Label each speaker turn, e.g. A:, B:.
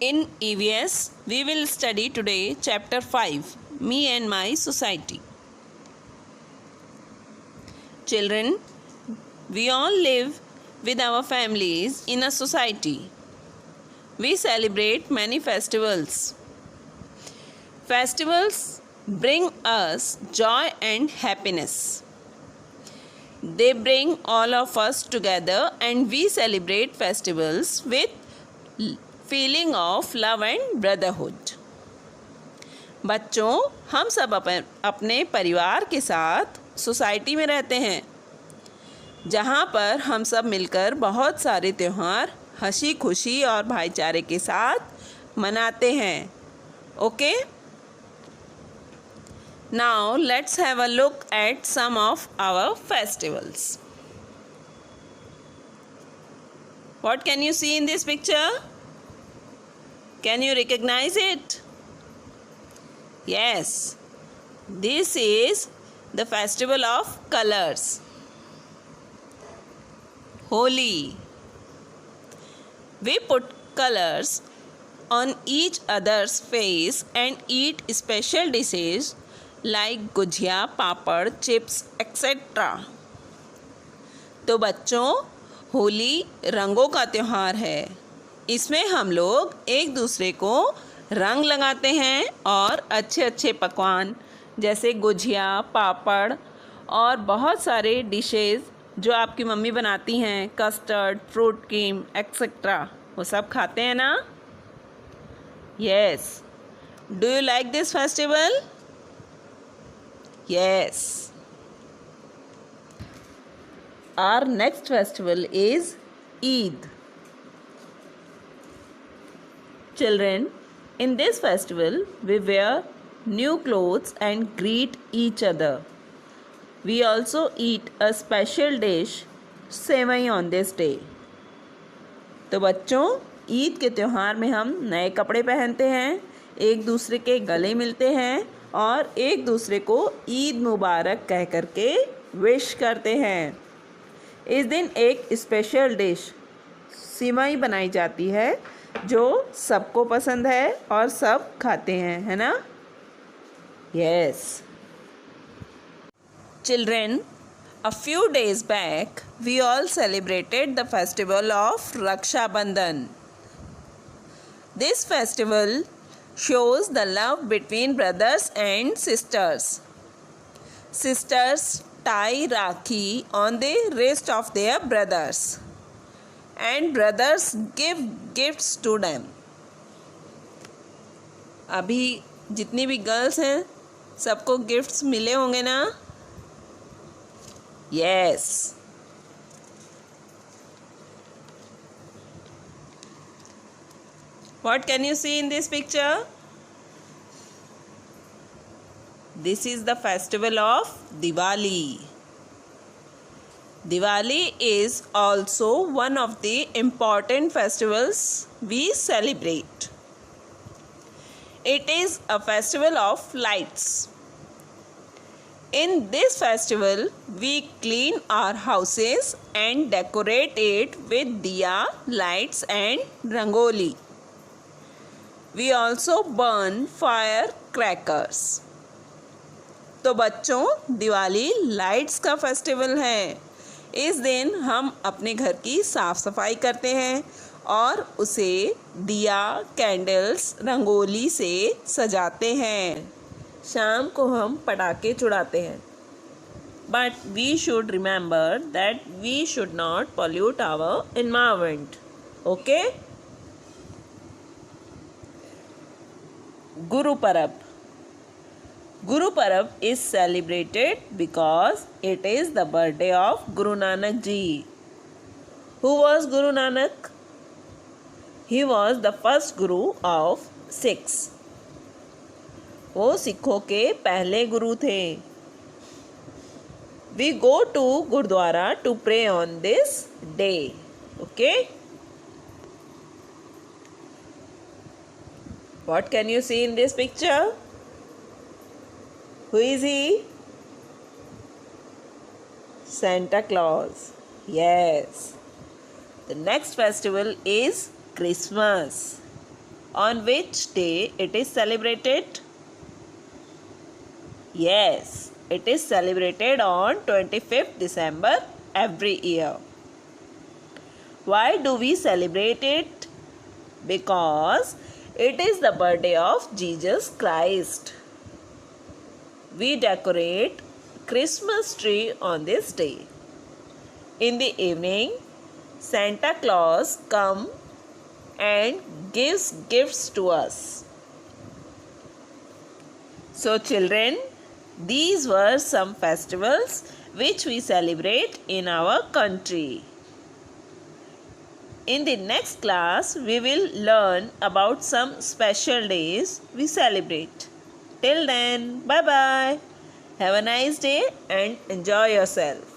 A: In EVS, we will study today chapter 5, Me and My Society. Children, we all live with our families in a society. We celebrate many festivals. Festivals bring us joy and happiness. They bring all of us together and we celebrate festivals with feeling of love and brotherhood. बच्चों, हम सब अपने परिवार के साथ society में रहते हैं, जहाँ पर हम सब मिलकर बहुत सारे त्यौहार हंसी खुशी और भाईचारे के साथ मनाते हैं. Okay? Now let's have a look at some of our festivals. What can you see in this picture? Can you recognize it? Yes, this is the festival of colors. Holi. We put colors on each other's face and eat special dishes like gujiya, papad, chips etcetera. तो बच्चों, होली रंगों का त्यौहार है. इसमें हम लोग एक दूसरे को रंग लगाते हैं और अच्छे अच्छे पकवान जैसे गुजिया, पापड़ और बहुत सारे डिशेस जो आपकी मम्मी बनाती हैं, कस्टर्ड, फ्रूट क्रीम एक्सेट्रा, वो सब खाते हैं ना? Yes. Do you like this festival? Yes. Our next festival is Eid. Children, in this festival we wear new clothes and greet each other. We also eat a special dish, sevai on this day. तो बच्चों, ईद के त्यौहार में हम नए कपड़े पहनते हैं, एक दूसरे के गले मिलते हैं और एक दूसरे को ईद मुबारक कह कर के विश करते हैं. इस दिन एक स्पेशल डिश सिमाई बनाई जाती है जो सबको पसंद है और सब खाते हैं, है ना? Yes. Children, a few days back we all celebrated the festival of Raksha Bandhan. This festival shows the love between brothers and sisters. Sisters tie Rakhi on the wrist of their brothers and brothers give gifts to them. अभी जितनी भी girls हैं सबको gifts मिले होंगे ना? Yes. What can you see in this picture? This is the festival of Diwali. Diwali is also one of the important festivals we celebrate. It is a festival of lights. In this festival, we clean our houses and decorate it with diya, lights and rangoli. We also burn firecrackers. तो बच्चों, Diwali lights का festival है. इस दिन हम अपने घर की साफ़ सफाई करते हैं और उसे दिया, कैंडल्स, रंगोली से सजाते हैं. शाम को हम पटाखे छुड़ाते हैं. But we should remember that we should not pollute our environment. Okay? Guru Parab. Guru Parab is celebrated because it is the birthday of Guru Nanak Ji. Who was Guru Nanak? He was the first Guru of Sikhs. वो सिखों के पहले गुरु थे. We go to Gurdwara to pray on this day. Okay? What can you see in this picture? Who is he? Santa Claus. Yes. The next festival is Christmas. On which day it is celebrated? Yes, it is celebrated on 25th December every year. Why do we celebrate it? Because it is the birthday of Jesus Christ. We decorate Christmas tree on this day. In the evening, Santa Claus comes and gives gifts to us. So children, these were some festivals which we celebrate in our country. In the next class, we will learn about some special days we celebrate. Till then, bye-bye. Have a nice day and enjoy yourself.